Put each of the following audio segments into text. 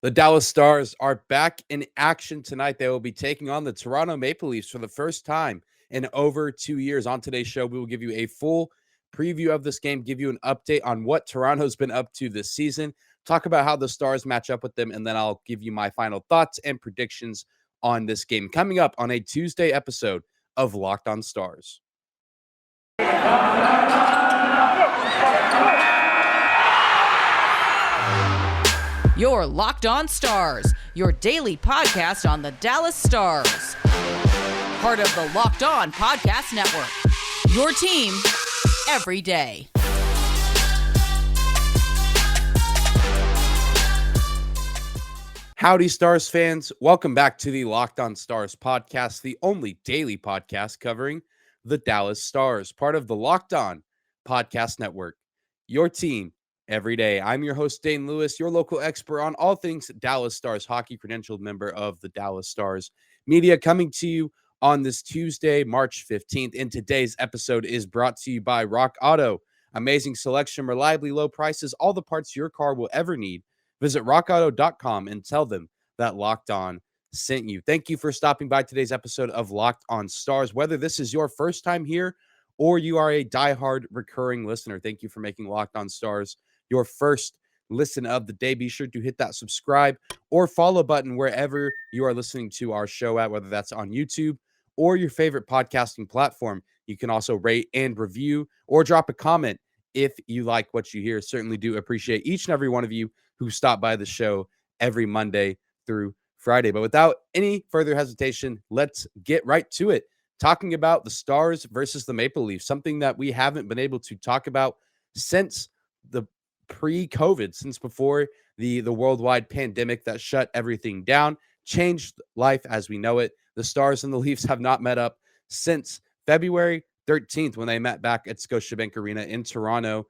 The Dallas Stars are back in action tonight. They will be taking on the Toronto Maple Leafs for the first time in over 2 years. On today's show, we will give you a full preview of this game, give you an update on what Toronto's been up to this season, talk about how the Stars match up with them, and then I'll give you my final thoughts and predictions on this game. Coming up on a Tuesday episode of Locked On Stars. Your Locked On Stars, your daily podcast on the Dallas Stars. Part of the Locked On Podcast Network. Your team every day. Howdy, Stars fans. Welcome back to the Locked On Stars podcast, the only daily podcast covering the Dallas Stars, part of the Locked On Podcast Network. Your team every day. I'm your host, Dane Lewis, your local expert on all things Dallas Stars hockey, credentialed member of the Dallas Stars Media, coming to you on this Tuesday, March 15th. And today's episode is brought to you by Rock Auto. Amazing selection, reliably low prices, all the parts your car will ever need. Visit rockauto.com and tell them that Locked On sent you. Thank you for stopping by today's episode of Locked On Stars. Whether this is your first time here or you are a diehard recurring listener, thank you for making Locked On Stars your first listen of the day. Be sure to hit that subscribe or follow button wherever you are listening to our show at, whether that's on YouTube or your favorite podcasting platform. You can also rate and review or drop a comment if you like what you hear. Certainly do appreciate each and every one of you who stop by the show every Monday through Friday. But without any further hesitation, let's get right to it. Talking about the Stars versus the Maple Leafs, something that we haven't been able to talk about since the pre-COVID, since before the worldwide pandemic that shut everything down, changed life as we know it. The Stars and the Leafs have not met up since February 13th when they met back at Scotiabank Arena in Toronto.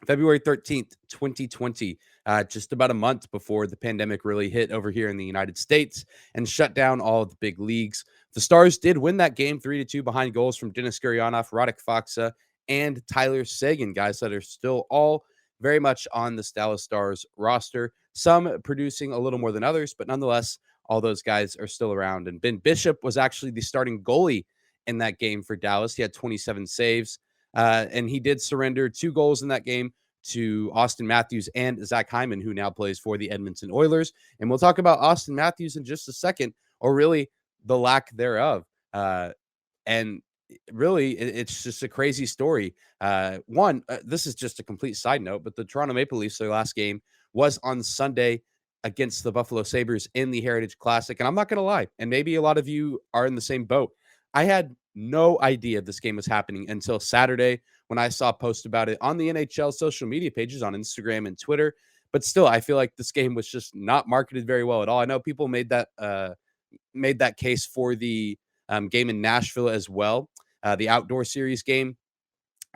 February 13th, 2020, just about a month before the pandemic really hit over here in the United States and shut down all of the big leagues. The Stars did win that game 3-2 behind goals from Denis Gurianov, Radek Faksa, and Tyler Sagan, guys that are still all very much on the Dallas Stars roster, some producing a little more than others, but nonetheless, all those guys are still around. And Ben Bishop was actually the starting goalie in that game for Dallas. He had 27 saves, and he did surrender 2 goals in that game to Auston Matthews and Zach Hyman, who now plays for the Edmonton Oilers. And we'll talk about Auston Matthews in just a second, or really the lack thereof. And really, it's just a crazy story. This is just a complete side note, but the Toronto Maple Leafs, their last game was on Sunday against the Buffalo Sabres in the Heritage Classic. And I'm not going to lie, and maybe a lot of you are in the same boat. I had no idea this game was happening until Saturday when I saw a post about it on the NHL social media pages on Instagram and Twitter. But still, I feel like this game was just not marketed very well at all. I know people made that case for the game in Nashville as well, the outdoor series game,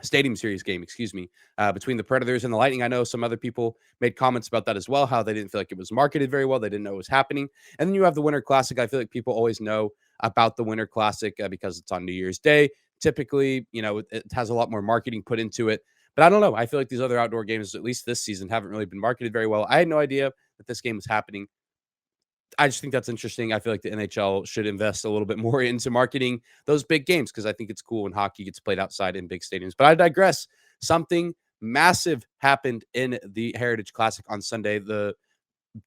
stadium series game, between the Predators and the Lightning. I know some other people made comments about that as well, how they didn't feel like it was marketed very well. They didn't know it was happening. And then you have the Winter Classic. I feel like people always know about the Winter Classic because it's on New Year's Day. Typically, it has a lot more marketing put into it. But I don't know. I feel like these other outdoor games, at least this season, haven't really been marketed very well. I had no idea that this game was happening. I just think that's interesting. I feel like the NHL should invest a little bit more into marketing those big games because I think it's cool when hockey gets played outside in big stadiums. But I digress. Something massive happened in the Heritage Classic on Sunday. The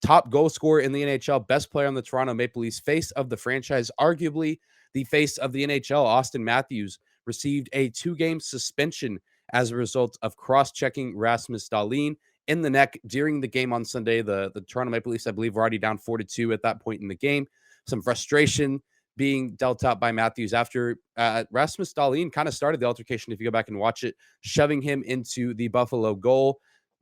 top goal scorer in the NHL, best player on the Toronto Maple Leafs, face of the franchise, arguably the face of the NHL, Auston Matthews, received a 2-game suspension as a result of cross-checking Rasmus Dahlin in the neck during the game on Sunday. The Toronto Maple Leafs, I believe, were already down 4-2 at that point in the game. Some frustration being dealt out by Matthews after Rasmus Dahlin kind of started the altercation, if you go back and watch it, shoving him into the Buffalo goal.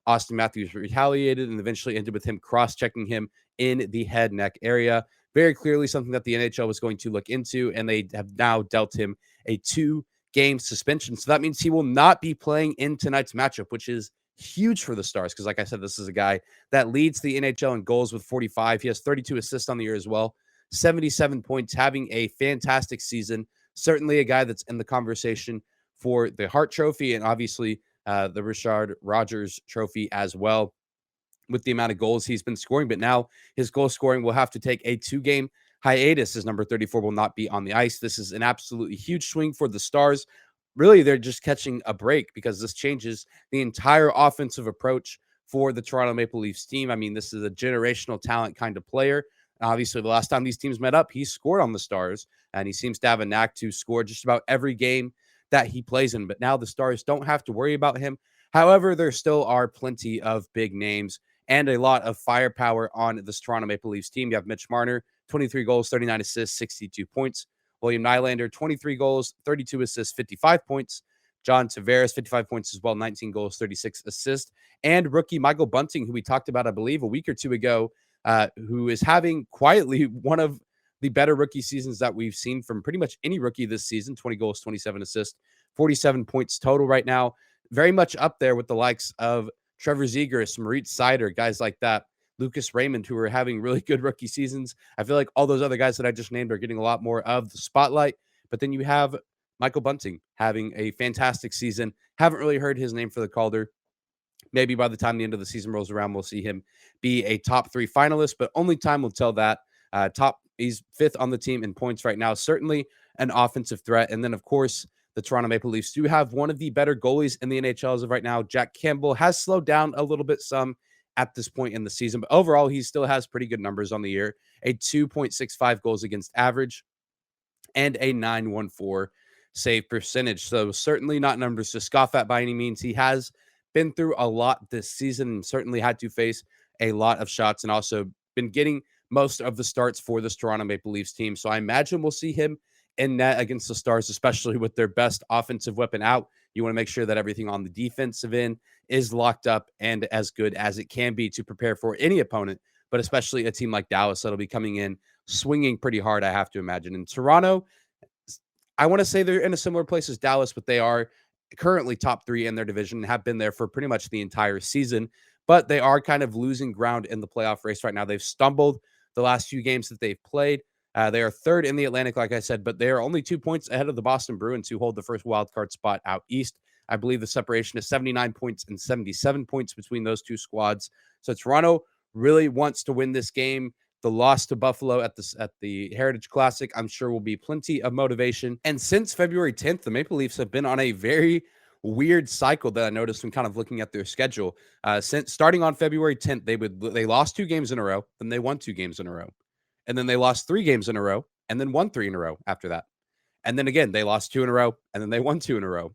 Auston Matthews retaliated and eventually ended with him cross-checking him in the head neck area. Very clearly something that the NHL was going to look into, and they have now dealt him a 2-game suspension. So that means he will not be playing in tonight's matchup, which is huge for the Stars because, like I said, this is a guy that leads the NHL in goals with 45. He has 32 assists on the year as well, 77 points, having a fantastic season. Certainly a guy that's in the conversation for the Hart Trophy and obviously the Richard Rogers Trophy as well. with the amount of goals he's been scoring. But now his goal scoring will have to take a 2-game hiatus. His number 34 will not be on the ice. This is an absolutely huge swing for the Stars. Really, they're just catching a break because this changes the entire offensive approach for the Toronto Maple Leafs team. I mean, this is a generational talent kind of player. Obviously, the last time these teams met up, he scored on the Stars, and he seems to have a knack to score just about every game that he plays in. But now the Stars don't have to worry about him. However, there still are plenty of big names and a lot of firepower on this Toronto Maple Leafs team. You have Mitch Marner, 23 goals, 39 assists, 62 points. William Nylander, 23 goals, 32 assists, 55 points. John Tavares, 55 points as well, 19 goals, 36 assists. And rookie Michael Bunting, who we talked about, I believe, a week or two ago, who is having quietly one of the better rookie seasons that we've seen from pretty much any rookie this season. 20 goals, 27 assists, 47 points total right now. Very much up there with the likes of Trevor Zegras, Moritz Seider, guys like that. Lucas Raymond, who are having really good rookie seasons. I feel like all those other guys that I just named are getting a lot more of the spotlight. But then you have Michael Bunting having a fantastic season. Haven't really heard his name for the Calder. Maybe by the time the end of the season rolls around, we'll see him be a top 3 finalist, but only time will tell that. He's 5th on the team in points right now. Certainly an offensive threat. And then, of course, the Toronto Maple Leafs do have one of the better goalies in the NHL as of right now. Jack Campbell has slowed down a little bit some at this point in the season, but overall, he still has pretty good numbers on the year. A 2.65 goals against average and a 914 save percentage. So certainly not numbers to scoff at by any means. He has been through a lot this season and certainly had to face a lot of shots and also been getting most of the starts for this Toronto Maple Leafs team. So I imagine we'll see him in net against the Stars, especially with their best offensive weapon out. You want to make sure that everything on the defensive end is locked up and as good as it can be to prepare for any opponent, but especially a team like Dallas that'll be coming in swinging pretty hard, I have to imagine. In Toronto, I want to say they're in a similar place as Dallas, but they are currently top 3 in their division and have been there for pretty much the entire season. But they are kind of losing ground in the playoff race right now. They've stumbled the last few games that they've played. They are 3rd in the Atlantic, like I said, but they are only 2 points ahead of the Boston Bruins, who hold the first wildcard spot out east. I believe the separation is 79 points and 77 points between those two squads. So Toronto really wants to win this game. The loss to Buffalo at the Heritage Classic, I'm sure, will be plenty of motivation. And since February 10th, the Maple Leafs have been on a very weird cycle that I noticed when kind of looking at their schedule. Since starting on February 10th, they lost 2 games in a row, then they won 2 games in a row. And then they lost 3 games in a row and then won 3 in a row after that. And then again, they lost 2 in a row and then they won 2 in a row.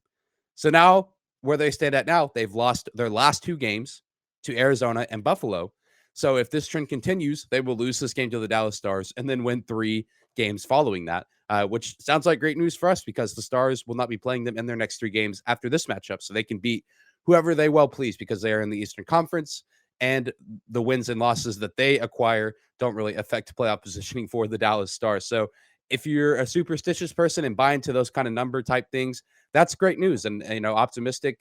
So now where they stand at now, they've lost their last 2 games to Arizona and Buffalo. So if this trend continues, they will lose this game to the Dallas Stars and then win 3 games following that, which sounds like great news for us because the Stars will not be playing them in their next 3 games after this matchup. So they can beat whoever they well please because they are in the Eastern Conference. And the wins and losses that they acquire don't really affect playoff positioning for the Dallas Stars. So if you're a superstitious person and buy into those kind of number type things, that's great news and optimistic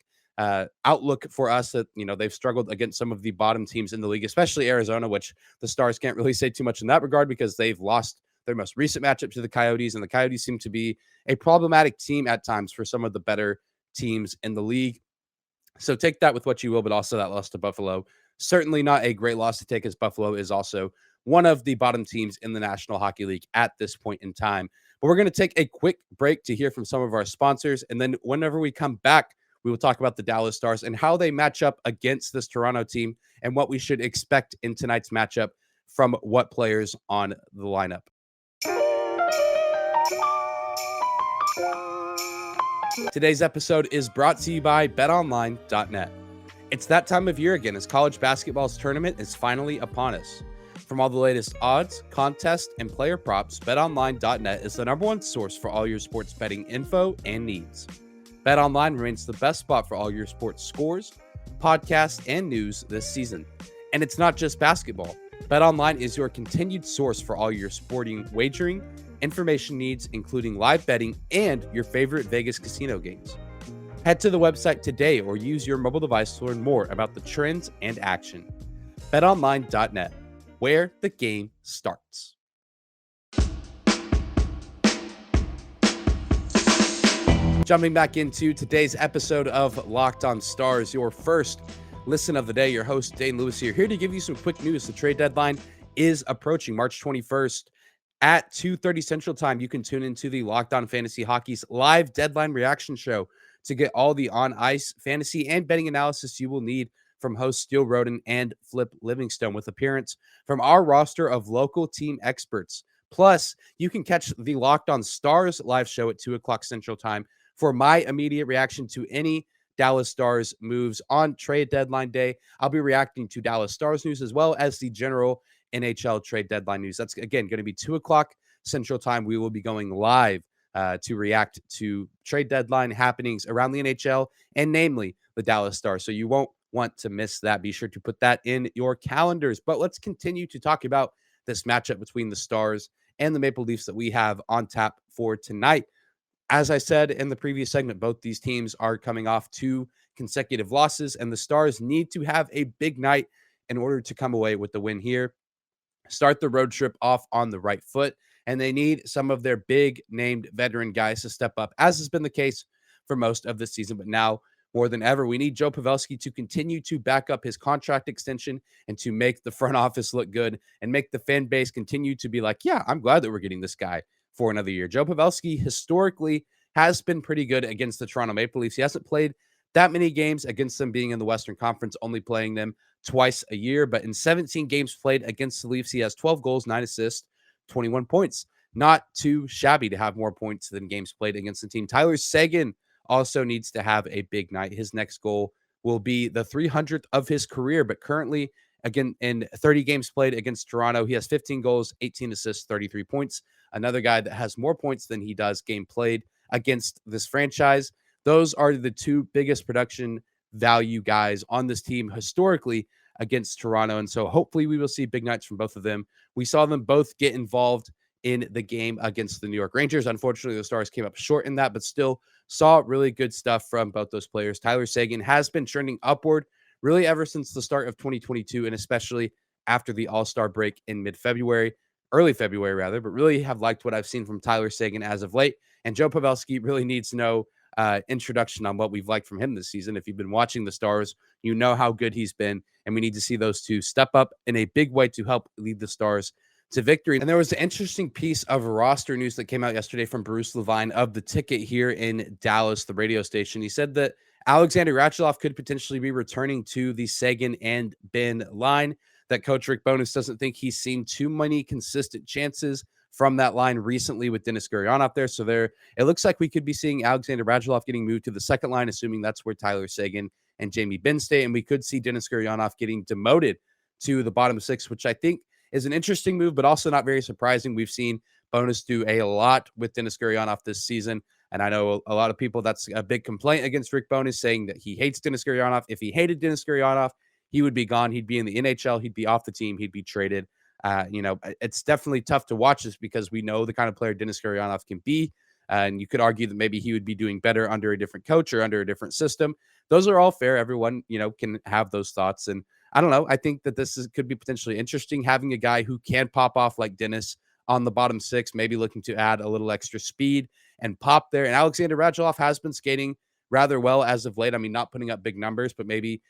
outlook for us that, they've struggled against some of the bottom teams in the league, especially Arizona, which the Stars can't really say too much in that regard because they've lost their most recent matchup to the Coyotes, and the Coyotes seem to be a problematic team at times for some of the better teams in the league. So take that with what you will, but also that loss to Buffalo. Certainly not a great loss to take, as Buffalo is also one of the bottom teams in the National Hockey League at this point in time. But we're going to take a quick break to hear from some of our sponsors. And then whenever we come back, we will talk about the Dallas Stars and how they match up against this Toronto team and what we should expect in tonight's matchup from what players on the lineup. Today's episode is brought to you by BetOnline.net. It's that time of year again as college basketball's tournament is finally upon us. From all the latest odds, contests, and player props, BetOnline.net is the #1 source for all your sports betting info and needs. BetOnline remains the best spot for all your sports scores, podcasts, and news this season. And it's not just basketball. BetOnline is your continued source for all your sporting wagering, information needs, including live betting and your favorite Vegas casino games. Head to the website today or use your mobile device to learn more about the trends and action. BetOnline.net, where the game starts. Jumping back into today's episode of Locked On Stars, your first listen of the day. Your host, Dane Lewis here to give you some quick news. The trade deadline is approaching March 21st at 2:30 Central Time. You can tune into the Locked On Fantasy Hockey's live deadline reaction show to get all the on-ice fantasy and betting analysis you will need from hosts Steele Roden and Flip Livingstone, with appearance from our roster of local team experts. Plus, you can catch the Locked On Stars live show at 2 o'clock Central Time for my immediate reaction to any Dallas Stars moves on trade deadline day. I'll be reacting to Dallas Stars news as well as the general NHL trade deadline news. That's, again, going to be 2 o'clock Central Time. We will be going live to react to trade deadline happenings around the NHL and namely the Dallas Stars. So you won't want to miss that. Be sure to put that in your calendars. But let's continue to talk about this matchup between the Stars and the Maple Leafs that we have on tap for tonight. As I said in the previous segment, both these teams are coming off 2 consecutive losses, and the Stars need to have a big night in order to come away with the win here, start the road trip off on the right foot, and they need some of their big named veteran guys to step up, as has been the case for most of the season. But now more than ever, we need Joe Pavelski to continue to back up his contract extension and to make the front office look good and make the fan base continue to be like, yeah, I'm glad that we're getting this guy for another year. Joe Pavelski historically has been pretty good against the Toronto Maple Leafs. He hasn't played that many games against them, being in the Western Conference, only playing them twice a year. But in 17 games played against the Leafs, he has 12 goals, 9 assists, 21 points. Not too shabby to have more points than games played against the team. Tyler Sagan also needs to have a big night. His next goal will be the 300th of his career, but currently, again, in 30 games played against Toronto, he has 15 goals, 18 assists, 33 points. Another guy that has more points than he does game played against this franchise. Those are the 2 biggest production value guys on this team historically against Toronto. And so hopefully we will see big nights from both of them. We saw them both get involved in the game against the New York Rangers. Unfortunately, the Stars came up short in that, but still saw really good stuff from both those players. Tyler Sagan has been trending upward really ever since the start of 2022, and especially after the All-Star break in early February rather, but really have liked what I've seen from Tyler Sagan as of late. And Joe Pavelski really needs no introduction on what we've liked from him this season. If you've been watching the Stars, you know how good he's been, and we need to see those 2 step up in a big way to help lead the Stars to victory. And there was an interesting piece of roster news that came out yesterday from Bruce Levine of The Ticket here in Dallas, the radio station. He said that Alexander Radulov could potentially be returning to the Sagan and Ben line, that Coach Rick Bowness doesn't think he's seen too many consistent chances from that line recently with Denis Gurianov there. So it looks like we could be seeing Alexander Radulov getting moved to the second line, assuming that's where Tyler Sagan and Jamie Benn stay. And we could see Denis Gurianov getting demoted to the bottom 6, which I think is an interesting move, but also not very surprising. We've seen Bowness do a lot with Denis Gurianov this season, and I know a lot of people, that's a big complaint against Rick Bowness, saying that he hates Denis Gurianov. If he hated Denis Gurianov, he would be gone. He'd be in the NHL. He'd be off the team. He'd be traded. It's definitely tough to watch this because we know the kind of player Denis Gurianov can be, and you could argue that maybe he would be doing better under a different coach or under a different system. Those are all fair. Everyone, can have those thoughts, and I don't know. I think that could be potentially interesting, having a guy who can pop off like Denis on the bottom 6, maybe looking to add a little extra speed and pop there. And Alexander Radulov has been skating rather well as of late. I mean, not putting up big numbers, but maybe,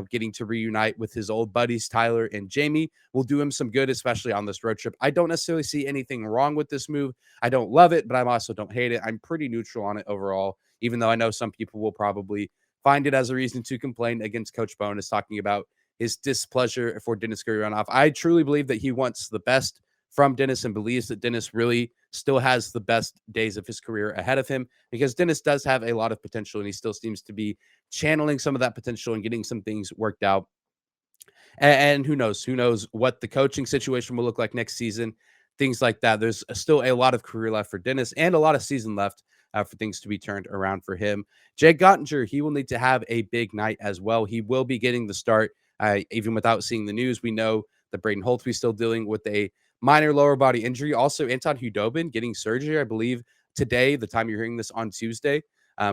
getting to reunite with his old buddies, Tyler and Jamie, will do him some good, especially on this road trip. I don't necessarily see anything wrong with this move. I don't love it, but I also don't hate it. I'm pretty neutral on it overall, even though I know some people will probably find it as a reason to complain against Coach Bowness, talking about his displeasure for Denis Gurianov. I truly believe that he wants the best from Denis and believes that Denis really still has the best days of his career ahead of him, because Denis does have a lot of potential, and he still seems to be channeling some of that potential and getting some things worked out. And who knows what the coaching situation will look like next season, things like that. There's still a lot of career left for Denis and a lot of season left for things to be turned around for him. Jake Gottinger, he will need to have a big night as well. He will be getting the start. Even without seeing the news, we know that Braden Holtby still dealing with a minor lower body injury. Also, Anton Hudobin getting surgery, I believe, today, the time you're hearing this on Tuesday.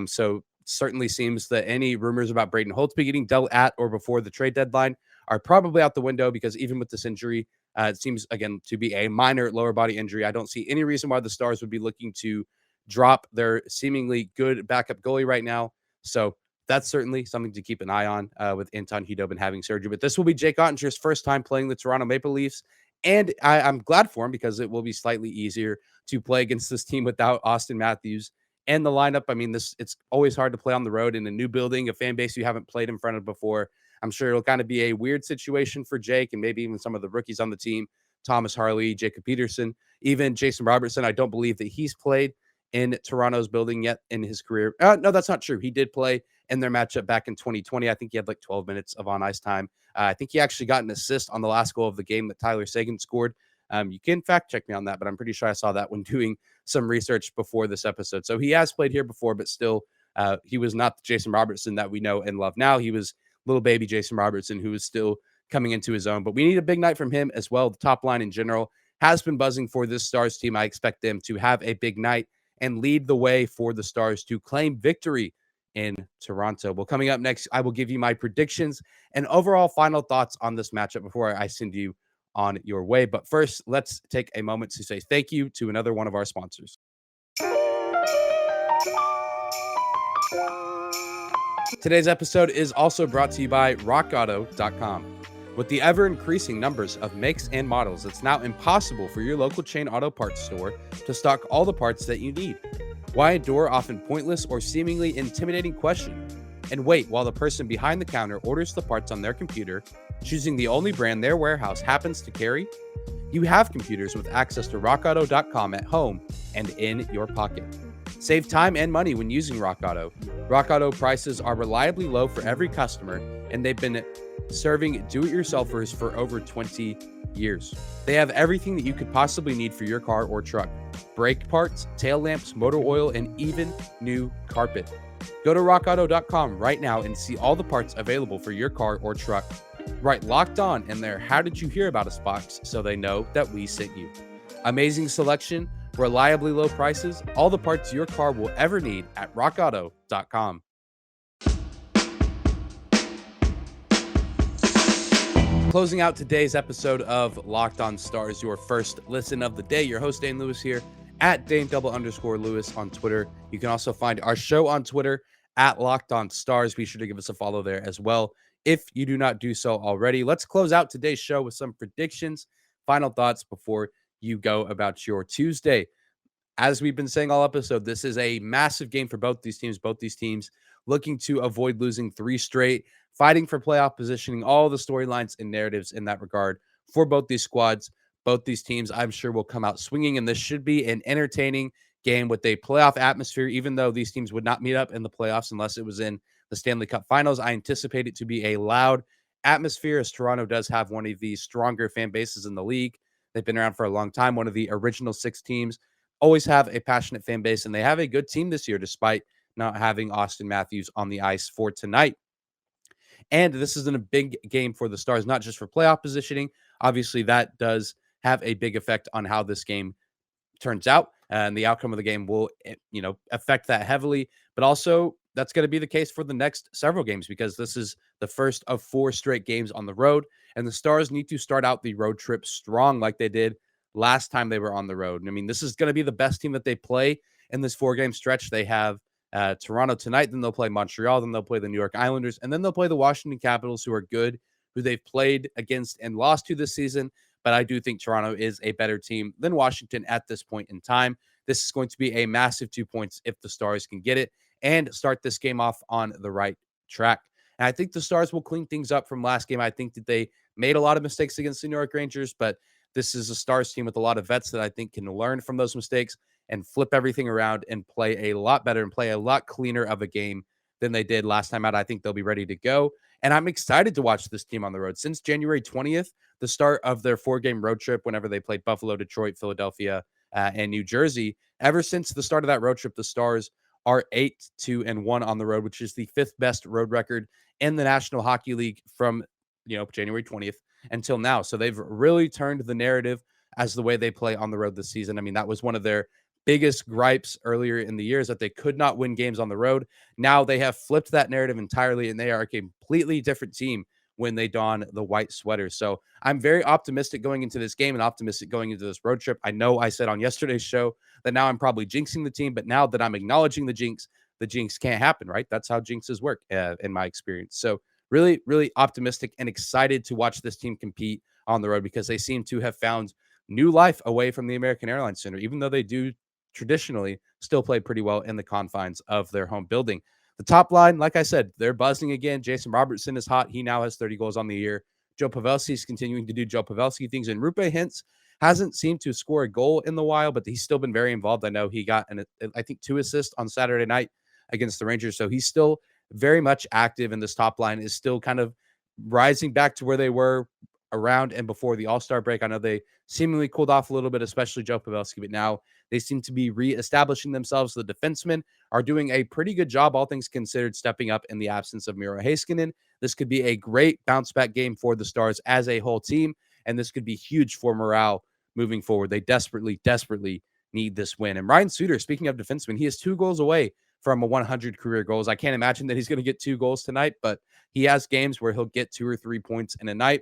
So certainly seems that any rumors about Braden Holtby getting dealt at or before the trade deadline are probably out the window, because even with this injury, it seems, again, to be a minor lower body injury. I don't see any reason why the Stars would be looking to drop their seemingly good backup goalie right now. So that's certainly something to keep an eye on with Anton Hudobin having surgery. But this will be Jake Ottinger's first time playing the Toronto Maple Leafs. And I'm glad for him because it will be slightly easier to play against this team without Auston Matthews and the lineup. I mean, it's always hard to play on the road in a new building, a fan base you haven't played in front of before. I'm sure it'll kind of be a weird situation for Jake and maybe even some of the rookies on the team, Thomas Harley, Jacob Peterson, even Jason Robertson. I don't believe that he's played in Toronto's building yet in his career. No, that's not true. He did play in their matchup back in 2020. I think he had like 12 minutes of on ice time. I think he actually got an assist on the last goal of the game that Tyler Sagan scored. You can fact check me on that, but I'm pretty sure I saw that when doing some research before this episode. So he has played here before, but still, he was not the Jason Robertson that we know and love now. He was little baby Jason Robertson, who is still coming into his own. But we need a big night from him as well. The top line in general has been buzzing for this Stars team. I expect them to have a big night and lead the way for the Stars to claim victory in Toronto. Well, coming up next, I will give you my predictions and overall final thoughts on this matchup before I send you on your way. But first, let's take a moment to say thank you to another one of our sponsors. Today's episode is also brought to you by RockAuto.com. With the ever-increasing numbers of makes and models, it's now impossible for your local chain auto parts store to stock all the parts that you need. Why endure often pointless or seemingly intimidating questions and wait while the person behind the counter orders the parts on their computer, choosing the only brand their warehouse happens to carry? You have computers with access to RockAuto.com at home and in your pocket. Save time and money when using RockAuto. RockAuto prices are reliably low for every customer, and they've been serving do-it-yourselfers for over 20 years. They have everything that you could possibly need for your car or truck. Brake parts, tail lamps, motor oil, and even new carpet. Go to rockauto.com right now and see all the parts available for your car or truck. Write Locked On in their How Did You Hear About Us box so they know that we sent you. Amazing selection, reliably low prices, all the parts your car will ever need at rockauto.com. Closing out today's episode of Locked On Stars, your first listen of the day. Your host, Dane Lewis, here at Dane_Lewis on Twitter. You can also find our show on Twitter at Locked On Stars. Be sure to give us a follow there as well if you do not do so already. Let's close out today's show with some predictions, final thoughts before you go about your Tuesday. As we've been saying all episode, this is a massive game for both these teams. Both these teams looking to avoid losing 3 straight, fighting for playoff positioning, all the storylines and narratives in that regard for both these squads. Both these teams, I'm sure, will come out swinging, and this should be an entertaining game with a playoff atmosphere, even though these teams would not meet up in the playoffs unless it was in the Stanley Cup Finals. I anticipate it to be a loud atmosphere, as Toronto does have one of the stronger fan bases in the league. They've been around for a long time, one of the original 6 teams. Always have a passionate fan base, and they have a good team this year despite not having Auston Matthews on the ice for tonight. And this is a big game for the Stars, not just for playoff positioning. Obviously, that does have a big effect on how this game turns out, and the outcome of the game will, affect that heavily. But also, that's going to be the case for the next several games because this is the first of 4 straight games on the road, and the Stars need to start out the road trip strong like they did last time they were on the road. I mean, this is going to be the best team that they play in this 4-game stretch. They have Toronto tonight, then they'll play Montreal, then they'll play the New York Islanders, and then they'll play the Washington Capitals, who are good, who they've played against and lost to this season. But I do think Toronto is a better team than Washington at this point in time. This is going to be a massive 2 points if the Stars can get it and start this game off on the right track. And I think the Stars will clean things up from last game. I think that they made a lot of mistakes against the New York Rangers, but this is a Stars team with a lot of vets that I think can learn from those mistakes and flip everything around and play a lot better and play a lot cleaner of a game than they did last time out. I think they'll be ready to go. And I'm excited to watch this team on the road. Since January 20th, the start of their 4-game road trip, whenever they played Buffalo, Detroit, Philadelphia, and New Jersey, ever since the start of that road trip, the Stars are 8-2-1 on the road, which is the 5th best road record in the National Hockey League from, January 20th until now. So they've really turned the narrative as the way they play on the road this season. I mean, that was one of their biggest gripes earlier in the year, is that they could not win games on the road. Now they have flipped that narrative entirely, and they are a completely different team when they don the white sweaters. So I'm very optimistic going into this game and optimistic going into this road trip. I know I said on yesterday's show that now I'm probably jinxing the team, but now that I'm acknowledging the jinx, the jinx can't happen, right? That's how jinxes work, in my experience. So really, really optimistic and excited to watch this team compete on the road because they seem to have found new life away from the American Airlines Center, even though they do traditionally still play pretty well in the confines of their home building. The top line, like I said, they're buzzing again. Jason Robertson is hot. He now has 30 goals on the year. Joe Pavelski is continuing to do Joe Pavelski things, and Rupe Hintz hasn't seemed to score a goal in the while, but he's still been very involved. I know he got, I think, 2 assists on Saturday night against the Rangers, so he's still very much active, and this top line is still kind of rising back to where they were around and before the All-Star break. I know they seemingly cooled off a little bit, especially Joe Pavelski, but now they seem to be reestablishing themselves. The defensemen are doing a pretty good job, all things considered, stepping up in the absence of Miro Heiskanen. This could be a great bounce-back game for the Stars as a whole team, and this could be huge for morale moving forward. They desperately, desperately need this win. And Ryan Suter, speaking of defensemen, he is 2 goals away from a 100 career goals. I can't imagine that he's going to get 2 goals tonight, but he has games where he'll get 2 or 3 points in a night.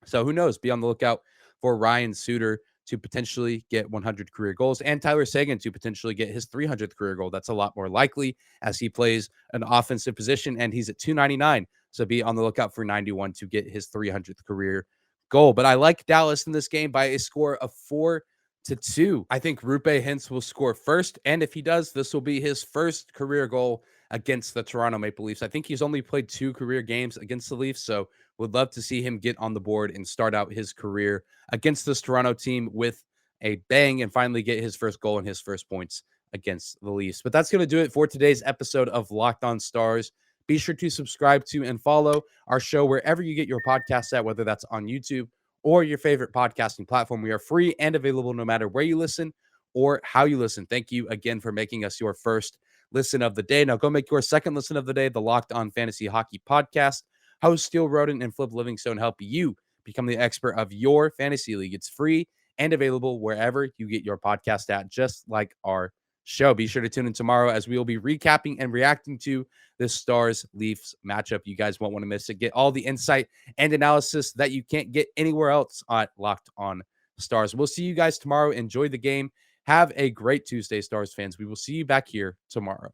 So who knows? Be on the lookout for Ryan Suter to potentially get 100 career goals and Tyler Sagan to potentially get his 300th career goal. That's a lot more likely as he plays an offensive position and he's at 299. So be on the lookout for 91 to get his 300th career goal. But I like Dallas in this game by a score of 4-2. I think Rupe Hintz will score first. And if he does, this will be his first career goal against the Toronto Maple Leafs. I think he's only played 2 career games against the Leafs. So would love to see him get on the board and start out his career against this Toronto team with a bang and finally get his first goal and his first points against the Leafs. But that's going to do it for today's episode of Locked On Stars. Be sure to subscribe to and follow our show wherever you get your podcasts at, whether that's on YouTube or your favorite podcasting platform. We are free and available no matter where you listen or how you listen. Thank you again for making us your first listen of the day. Now go make your second listen of the day, the Locked On Fantasy Hockey Podcast. Host Steel Roden and Flip Livingstone help you become the expert of your fantasy league. It's free and available wherever you get your podcast at, just like our show. Be sure to tune in tomorrow as we will be recapping and reacting to the Stars-Leafs matchup. You guys won't want to miss it. Get all the insight and analysis that you can't get anywhere else at Locked On Stars. We'll see you guys tomorrow. Enjoy the game. Have a great Tuesday, Stars fans. We will see you back here tomorrow.